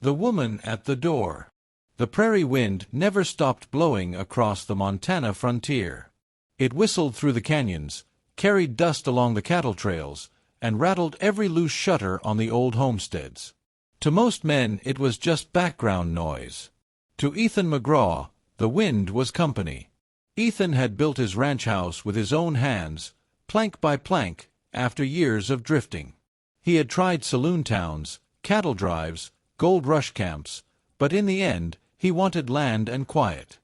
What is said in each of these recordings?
The woman at the door. The prairie wind never stopped blowing across the Montana frontier. It whistled through the canyons, carried dust along the cattle trails, and rattled every loose shutter on the old homesteads. To most men it was just background noise. To Ethan McGraw, the wind was company. Ethan had built his ranch house with his own hands, plank by plank, after years of drifting. He had tried saloon towns, cattle drives, gold rush camps, but in the end he wanted land and quiet.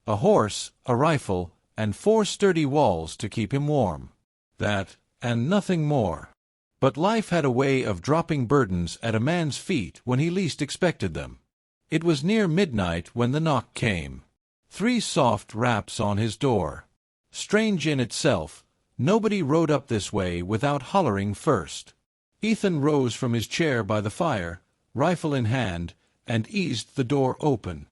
A horse, a rifle, and 4 sturdy walls to keep him warm. That, and nothing more. But life had a way of dropping burdens at a man's feet when he least expected them. It was near midnight when the knock came. 3 soft raps on his door. Strange in itself, nobody rode up this way without hollering first. Ethan rose from his chair by the fire, rifle in hand, and eased the door open.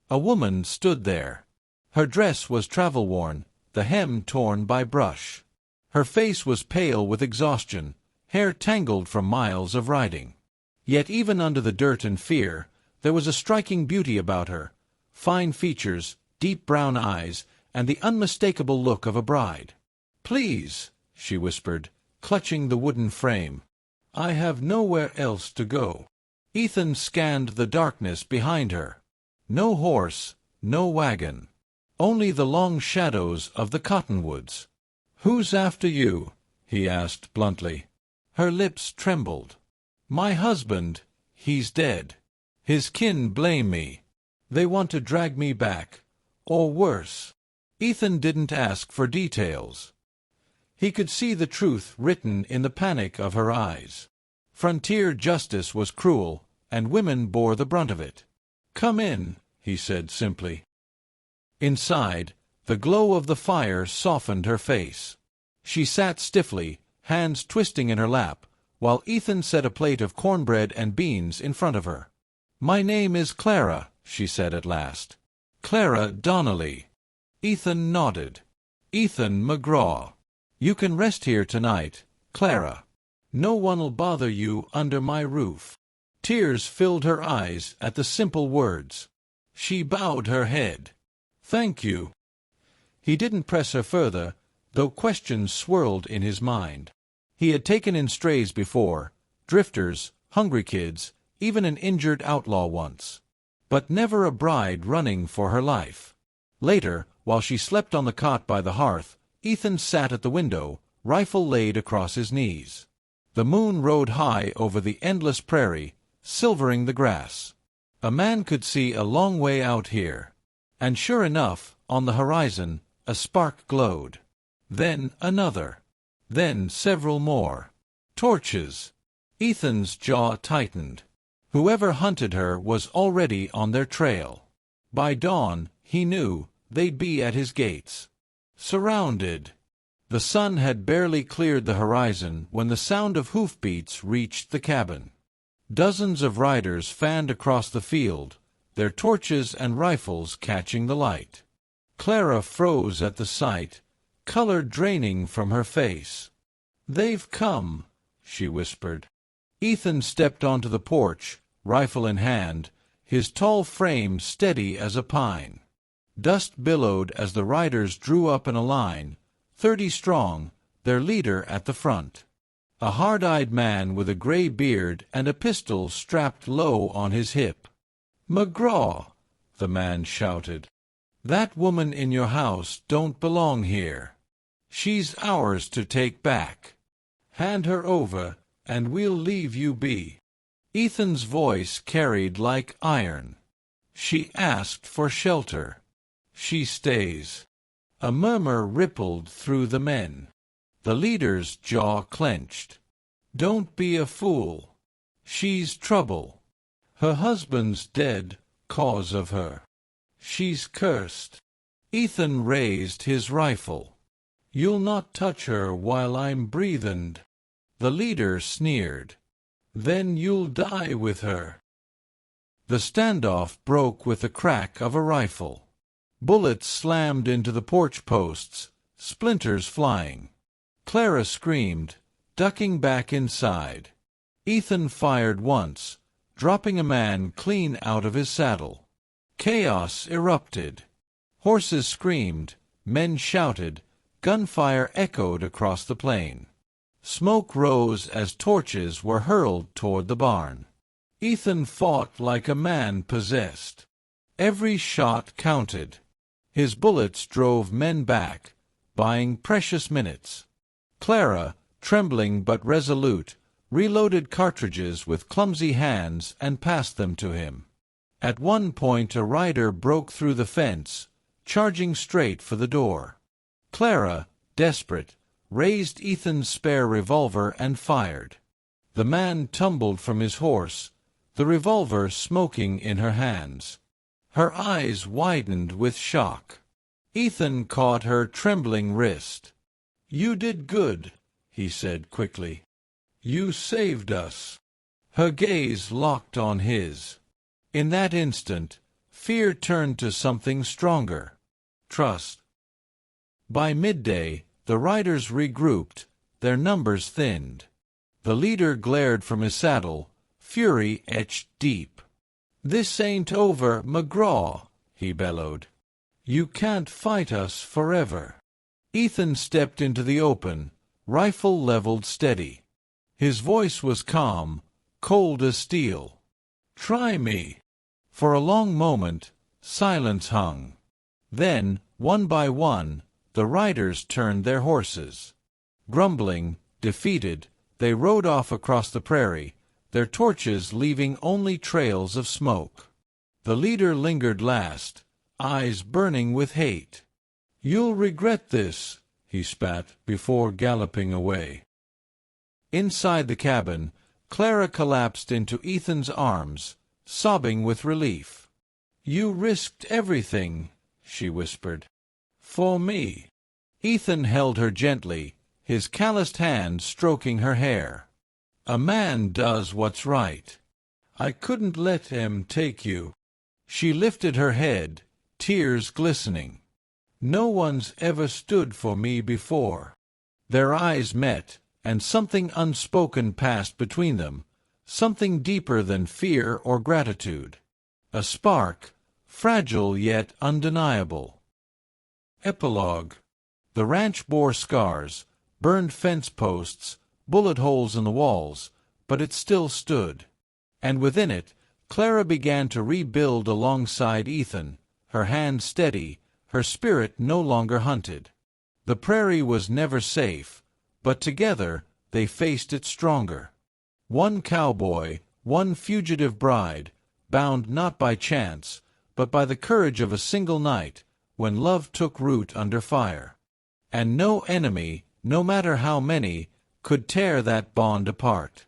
A woman stood there. Her dress was travel-worn, the hem torn by brush. Her face was pale with exhaustion, hair tangled from miles of riding. Yet even under the dirt and fear, there was a striking beauty about her, fine features, deep brown eyes, and the unmistakable look of a bride. "Please," she whispered, clutching the wooden frame. "I have nowhere else to go." Ethan scanned the darkness behind her. No horse, no wagon. Only the long shadows of the cottonwoods. "Who's after you?" he asked bluntly. Her lips trembled. "My husband, he's dead. His kin blame me. They want to drag me back, or worse." Ethan didn't ask for details. He could see the truth written in the panic of her eyes. Frontier justice was cruel, and women bore the brunt of it. "Come in," he said simply. Inside, the glow of the fire softened her face. She sat stiffly, hands twisting in her lap, while Ethan set a plate of cornbread and beans in front of her. "My name is Clara," she said at last. "Clara Donnelly." Ethan nodded. "Ethan McGraw. You can rest here tonight, Clara. No one'll bother you under my roof." Tears filled her eyes at the simple words. She bowed her head. "Thank you." He didn't press her further, though questions swirled in his mind. He had taken in strays before, drifters, hungry kids, even an injured outlaw once. But never a bride running for her life. Later, while she slept on the cot by the hearth, Ethan sat at the window, rifle laid across his knees. The moon rode high over the endless prairie, silvering the grass. A man could see a long way out here. And sure enough, on the horizon, a spark glowed. Then another. Then several more. Torches. Ethan's jaw tightened. Whoever hunted her was already on their trail. By dawn, he knew, they'd be at his gates. Surrounded. The sun had barely cleared the horizon when the sound of hoofbeats reached the cabin. Dozens of riders fanned across the field, their torches and rifles catching the light. Clara froze at the sight, color draining from her face. "They've come," she whispered. Ethan stepped onto the porch, rifle in hand, his tall frame steady as a pine. Dust billowed as the riders drew up in a line, 30 strong, their leader at the front. A hard-eyed man with a gray beard and a pistol strapped low on his hip. "McGraw," the man shouted. "That woman in your house don't belong here. She's ours to take back. Hand her over, and we'll leave you be." Ethan's voice carried like iron. "She asked for shelter. She stays." A murmur rippled through the men. The leader's jaw clenched. "Don't be a fool. She's trouble. Her husband's dead, cause of her. She's cursed." Ethan raised his rifle. "You'll not touch her while I'm breathin'." The leader sneered. "Then you'll die with her." The standoff broke with the crack of a rifle. Bullets slammed into the porch posts, splinters flying. Clara screamed, ducking back inside. Ethan fired once, dropping a man clean out of his saddle. Chaos erupted. Horses screamed, men shouted, gunfire echoed across the plain. Smoke rose as torches were hurled toward the barn. Ethan fought like a man possessed. Every shot counted. His bullets drove men back, buying precious minutes. Clara, trembling but resolute, reloaded cartridges with clumsy hands and passed them to him. At one point a rider broke through the fence, charging straight for the door. Clara, desperate, raised Ethan's spare revolver and fired. The man tumbled from his horse, the revolver smoking in her hands. Her eyes widened with shock. Ethan caught her trembling wrist. "You did good," he said quickly. "You saved us." Her gaze locked on his. In that instant, fear turned to something stronger: trust. By midday, the riders regrouped, their numbers thinned. The leader glared from his saddle, fury etched deep. "This ain't over, McGraw," he bellowed. "You can't fight us forever." Ethan stepped into the open, rifle leveled steady. His voice was calm, cold as steel. "Try me." For a long moment, silence hung. Then, one by one, the riders turned their horses. Grumbling, defeated, they rode off across the prairie, their torches leaving only trails of smoke. The leader lingered last, eyes burning with hate. "You'll regret this," he spat, before galloping away. Inside the cabin, Clara collapsed into Ethan's arms, sobbing with relief. "You risked everything," she whispered. "For me." Ethan held her gently, his calloused hand stroking her hair. "A man does what's right. I couldn't let him take you." She lifted her head, tears glistening. "No one's ever stood for me before." Their eyes met, and something unspoken passed between them, something deeper than fear or gratitude. A spark, fragile yet undeniable. Epilogue. The ranch bore scars, burned fence posts, bullet holes in the walls, but it still stood. And within it, Clara began to rebuild alongside Ethan, her hand steady, her spirit no longer hunted. The prairie was never safe, but together they faced it stronger. One cowboy, one fugitive bride, bound not by chance, but by the courage of a single night, when love took root under fire. And no enemy, no matter how many, could tear that bond apart.